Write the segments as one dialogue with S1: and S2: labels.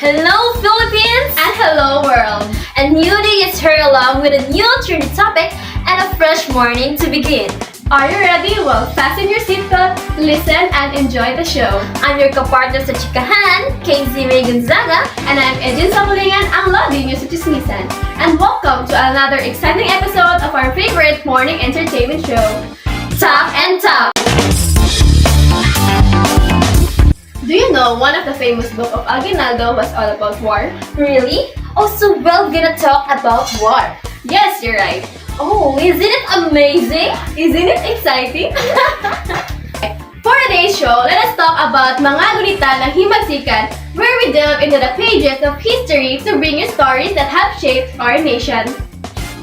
S1: Hello Philippines!
S2: And hello world!
S1: A new day is here along with a new trendy topic and a fresh morning to begin.
S2: Are you ready? Well, fasten your seatbelt, listen, and enjoy the show.
S1: I'm your kapartner sa chikahan, Casey May Gonzaga,
S2: And I'm Edin Samulingan, ang Lodi News sa Chismisan. And welcome to another exciting episode of our favorite morning entertainment show,
S1: Talk and Talk.
S2: Do you know one of the famous book of Aguinaldo was all about war?
S1: Really? Oh, so we're gonna talk about war.
S2: Yes, you're right.
S1: Oh, isn't it amazing?
S2: Isn't it exciting? For today's show, let us talk about mga gunita ng Himagsikan, where we delve into the pages of history to bring you stories that have shaped our nation.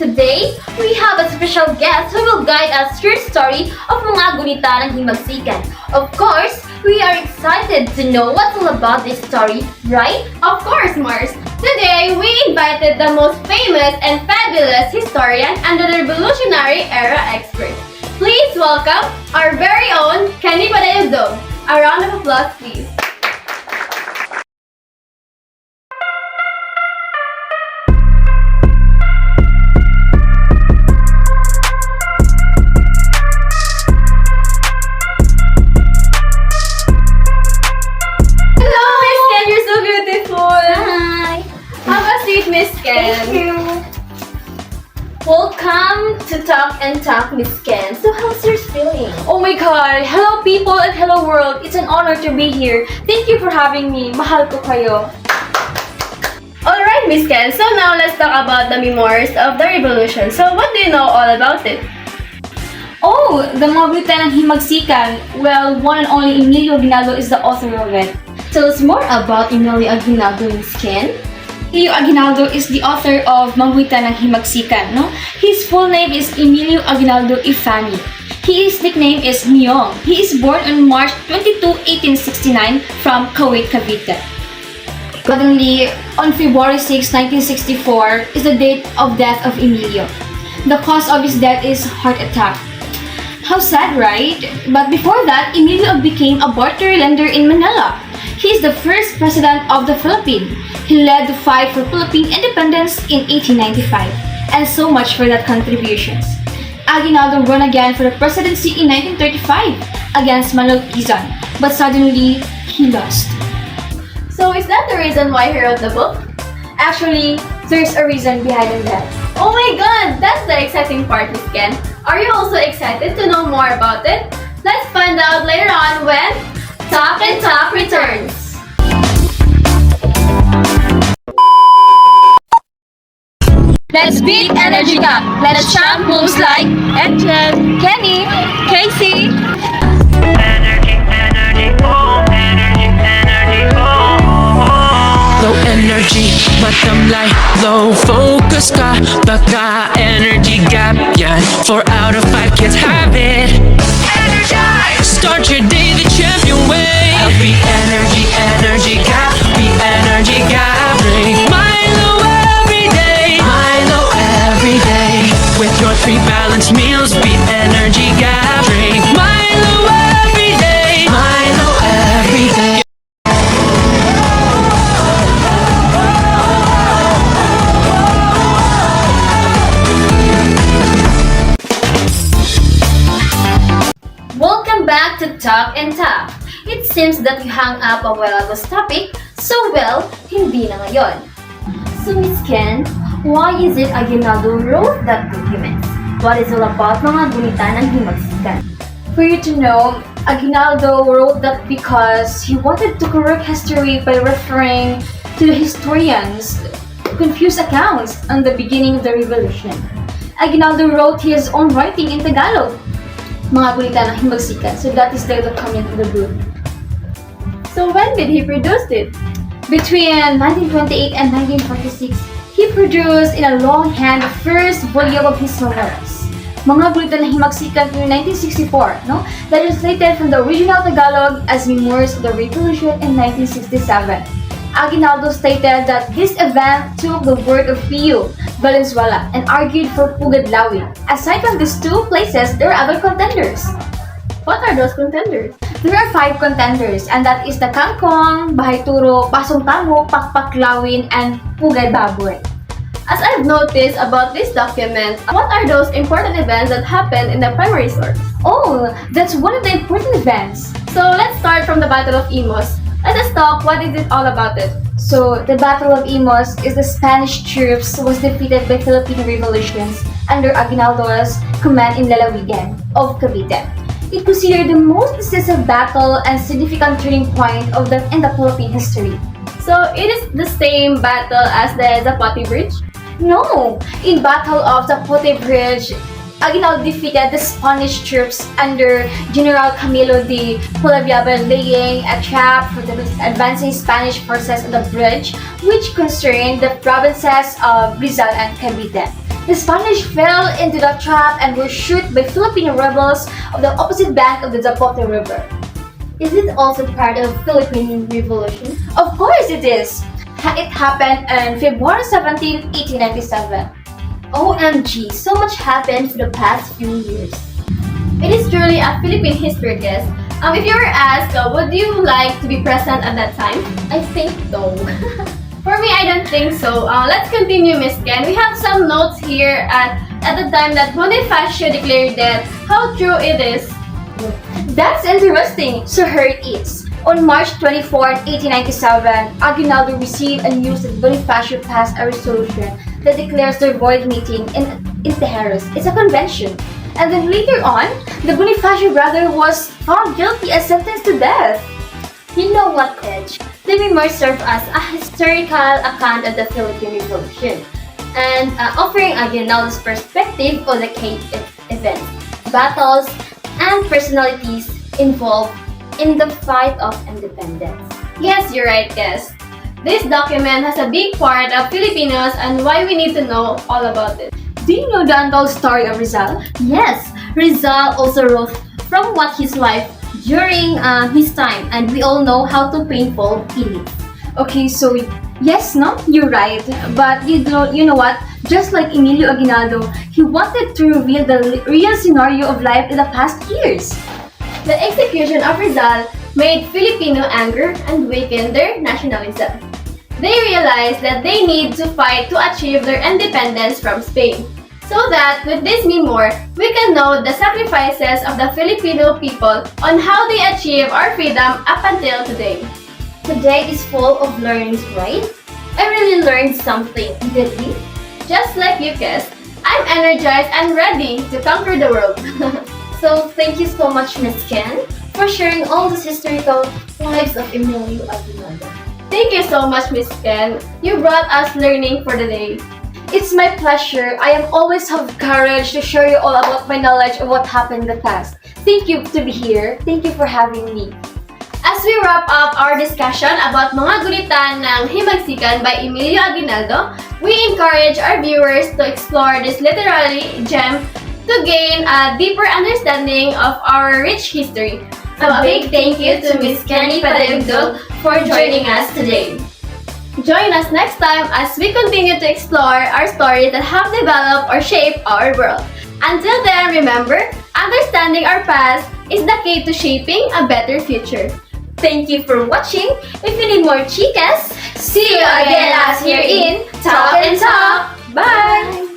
S1: Today, we have a special guest who will guide us through the story of mga gunita ng Himagsikan. Of course, we are excited to know what's all about this story, right?
S2: Of course, Mars! Today, we invited the most famous and fabulous historian and the Revolutionary Era expert. Please welcome our very own Kenny Padayagdog. A round of applause, please. Hello, Miss Ken! You're so beautiful!
S1: Hi!
S2: Have a seat, Miss Ken.
S1: Thank you! Welcome to Talk and Talk, Miss Ken. So how's your feeling?
S3: Oh my God! Hello people and hello world! It's an honor to be here. Thank you for having me. Mahal ko kayo.
S2: Alright, Miss Ken. So now let's talk about the memoirs of the revolution. So what do you know all about it?
S3: Oh, the mga gunita ng Himagsikan. Well, one and only Emilio Aguinaldo is the author of it.
S1: Tell us more about Emilio Aguinaldo, Miss Ken.
S3: Emilio Aguinaldo is the author of Mga Gunita ng Himagsikan. No? His full name is Emilio Aguinaldo Ifani. His nickname is Myong. He is born on March 22, 1869 from Kuwait, Cavite. Accordingly, on February 6, 1964 is the date of death of Emilio. The cause of his death is heart attack. How sad, right? But before that, Emilio became a barter lender in Manila. He is the first president of the Philippines. He led the fight for Philippine independence in 1895, and so much for that contributions. Aguinaldo ran again for the presidency in 1935 against Manuel Quezon, but suddenly he lost.
S2: So is that the reason why he wrote the book?
S3: Actually, there's a reason behind that.
S2: Oh my god! That's the exciting part, Miss Ken. Are you also excited to know more about it? Let's find out later on when Talk and Talk returns.
S3: Let's beat Energy Gap. Let's champ moves like Engine, Kenny, Casey.
S4: Energy, energy, oh, energy, energy, oh. Low energy, bottom line, low focus ka, baka energy gap yan. 4 out of 5 kids have it. Energize! Start your day the champion way. I'll be energy, energy gap, be energy gap. Drink Milo every day, Milo every day. With your 3 balanced meals, be energy gap. Drink Milo every day, Milo every day.
S1: Welcome back to Talk and Talk. It seems that you hung up a while ago's topic, so well, hindi na ngayon. So Miss Ken, why is it Aguinaldo wrote that document? What is all about mga gunita ng Himagsikan?
S3: For you to know, Aguinaldo wrote that because he wanted to correct history by referring to the historians' confused accounts on the beginning of the revolution. Aguinaldo wrote his own writing in Tagalog, mga gunita ng Himagsikan. So that is the comment of the book.
S2: So when did he produce it?
S3: Between 1928 and 1946, he produced in a longhand the first volume of his memoirs, Mga Gunita ng Himagsikan in 1964, no? That translated from the original Tagalog as Memoirs of the Revolution in 1967. Aguinaldo stated that this event took the word of Pio Valenzuela and argued for Pugadlawi. Aside from these two places, there are other contenders.
S2: What are those contenders?
S3: There are 5 contenders, and that is the Kangkong, Bahay Turo, Pasong Tamo, Pakpaklawin, and Pugay Baboy.
S2: As I've noticed about this document, what are those important events that happened in the primary source?
S3: Oh, that's one of the important events.
S2: So let's start from the Battle of Imus. Let us talk what is it all about it.
S3: So, the Battle of Imus is the Spanish troops was defeated by Filipino revolutions under Aguinaldo's command in Lalawigan of Cavite. It considered the most decisive battle and significant turning point in the Philippine history.
S2: So it is the same battle as the Zapati Bridge?
S3: No! In Battle of Zapote Bridge, Aguinaldo defeated the Spanish troops under General Camilo de Puliabiaba, laying a trap for the advancing Spanish forces on the bridge, which concerned the provinces of Rizal and Cavite. The Spanish fell into the trap and were shot by Filipino rebels of the opposite bank of the Zapote River.
S1: Is it also part of Philippine Revolution?
S3: Of course it is! It happened on February 17, 1897.
S1: OMG, so much happened for the past few years.
S2: It is truly a Philippine history, guest. If you were asked, would you like to be present at that time?
S1: I think so.
S2: For me, I don't think so. Let's continue, Miss Ken. We have some notes here at the time that Bonifacio declared death. How true it is?
S3: That's interesting. So here it is. On March 24, 1897, Aguinaldo received a news that Bonifacio passed a resolution that declares their void meeting in Tejeros. It's a convention. And then later on, the Bonifacio brother was found guilty and sentenced to death.
S1: You know what, Edge? Let me more serve as a historical account of the Philippine Revolution and offering Aguinaldo's perspective on the key events, battles, and personalities involved in the fight of independence.
S2: Yes, you're right, guest. This document has a big part of Filipinos and why we need to know all about it.
S3: Do you know the untold story of Rizal?
S1: Yes, Rizal also wrote from what his life during his time, and we all know how to painful it is.
S3: Okay, so yes, no, you're right. But you know what? Just like Emilio Aguinaldo, he wanted to reveal the real scenario of life in the past years.
S2: The execution of Rizal made Filipino anger and weakened their nationalism. They realized that they need to fight to achieve their independence from Spain. So that with this memoir, we can know the sacrifices of the Filipino people on how they achieve our freedom up until today.
S1: Today is full of learnings, right? I really learned something, did we?
S2: Just like you, Kes, I'm energized and ready to conquer the world.
S1: So thank you so much, Miss Ken, for sharing all these historical lives of Emilio Aguinaldo.
S2: Thank you so much, Miss Ken. You brought us learning for the day.
S3: It's my pleasure. I am always have courage to share you all about my knowledge of what happened in the past. Thank you to be here. Thank you for having me.
S2: As we wrap up our discussion about mga gunita ng Himagsikan by Emilio Aguinaldo, we encourage our viewers to explore this literary gem to gain a deeper understanding of our rich history. So a big thank you to Miss Kenny Padayugdog for joining us today. Join us next time as we continue to explore our stories that have developed or shaped our world. Until then, remember, understanding our past is the key to shaping a better future.
S1: Thank you for watching. If you need more chicas,
S2: See you again as here in Talk and Talk. Bye!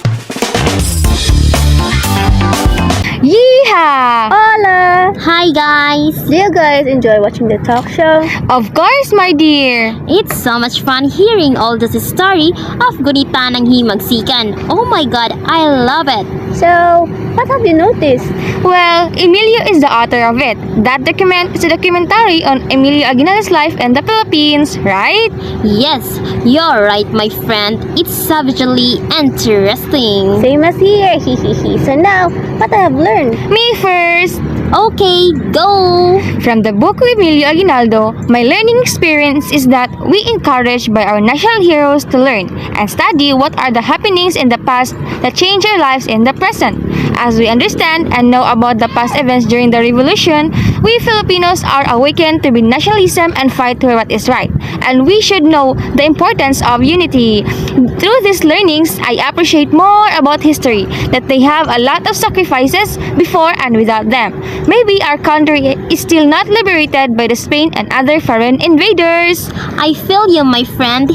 S5: Yeehaw!
S6: Hola!
S5: Hi guys!
S6: Do you guys enjoy watching the talk show?
S5: Of course, my dear!
S6: It's so much fun hearing all the story of Gunita ng Himagsikan. Oh my god, I love it!
S5: So, what have you noticed? Well, Emilio is the author of it. That document is a documentary on Emilio Aguinaldo's life in the Philippines, right?
S6: Yes, you're right, my friend. It's savagely interesting.
S5: Same as here, hehehe. So now, what I have learned? Me first!
S6: Okay, go!
S5: From the book of Emilio Aguinaldo, my learning experience is that we encouraged by our national heroes to learn and study what are the happenings in the past that change our lives in the present. As we understand and know about the past events during the revolution, we Filipinos are awakened to be nationalism and fight for what is right. And we should know the importance of unity. Through these learnings, I appreciate more about history, that they have a lot of sacrifices before and without them. Maybe our country is still not liberated by the Spain and other foreign invaders.
S6: I feel you, my friend.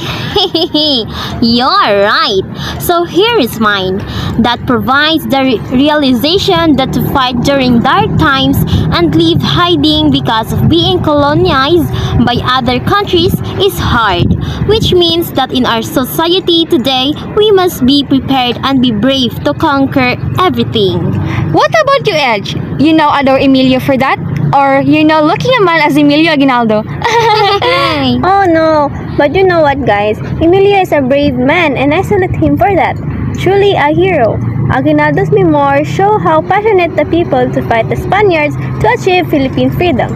S6: You're right. So here is mine. That provides the realization that to fight during dark times and leave hiding because of being colonized by other countries is hard. Which means that in our society today, we must be prepared and be brave to conquer everything.
S5: What about you, Edge? You now adore Emilio for that? Or you're now looking a man as Emilio Aguinaldo?
S7: Oh no, but you know what guys, Emilio is a brave man and I salute him for that. Truly a hero. Aguinaldo's memoirs show how passionate the people to fight the Spaniards to achieve Philippine freedom.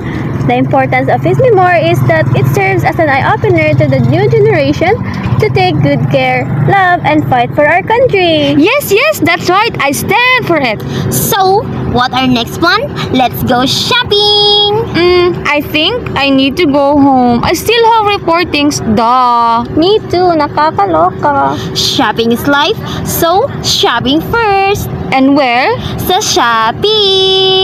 S7: The importance of his memoir is that it serves as an eye-opener to the new generation to take good care, love, and fight for our country.
S5: Yes, that's right. I stand for it.
S6: So, what our next plan? Let's go shopping!
S5: I think I need to go home. I still have reportings, duh.
S7: Me too, nakakaloka.
S6: Shopping is life, so shopping first!
S5: And where?
S6: Sa Shopee!